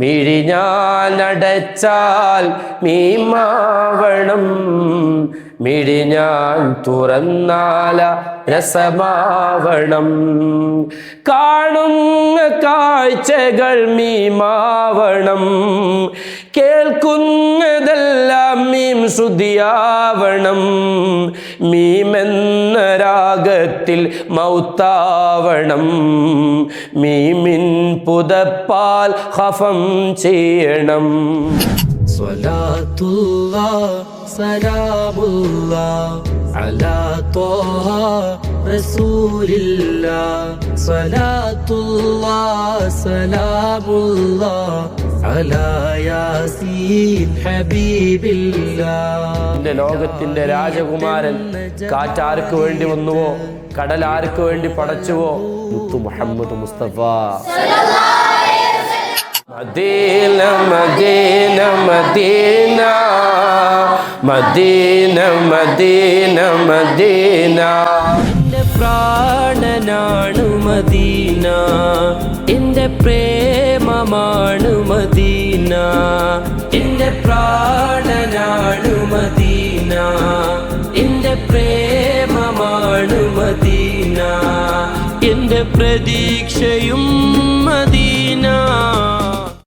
മിഴിഞ്ഞാൽ അടച്ചാൽ മീമാവണം, മിഴിഞ്ഞാൻ തുറന്നാല രസമാവണം. കാണുന്ന കാഴ്ചകൾ മീമാവണം, കേൾക്കുന്നതെല്ലാം മീം ശ്രുതിയാവണം. മീമെന്ന രാഗത്തിൽ മൗത്താവണം, മീമിൻ പുതപ്പാൽ ഖഫം ചെയ്യണം. സ്വലാത്തുല്ലാഹ് സലാമുല്ലാഹ് അലാ ത്വാഹ റസൂലില്ലാഹ്. സ്വലാത്തുല്ലാഹ് സലാമുല്ലാഹ് അലാ യാസീൻ ഹബീബില്ലാഹ്. ലോകത്തിന്റെ രാജകുമാരൻ കാറ്റാർക്ക് വേണ്ടി വന്നുവോ, കടൽ ആർക്ക് വേണ്ടി പടച്ചുവോ? മുത്തു മുഹമ്മദ് മുസ്തഫ. മദീന മദീന മദീന മദീന മദീന മദീന. എൻ്റെ പ്രാണനാണു മദീന, എൻ്റെ പ്രേമമാണു മദീന. എൻ്റെ പ്രാണനാണു മദീന, എൻ്റെ പ്രേമമാണു മദീന. എൻ്റെ പ്രതീക്ഷയും മദീന.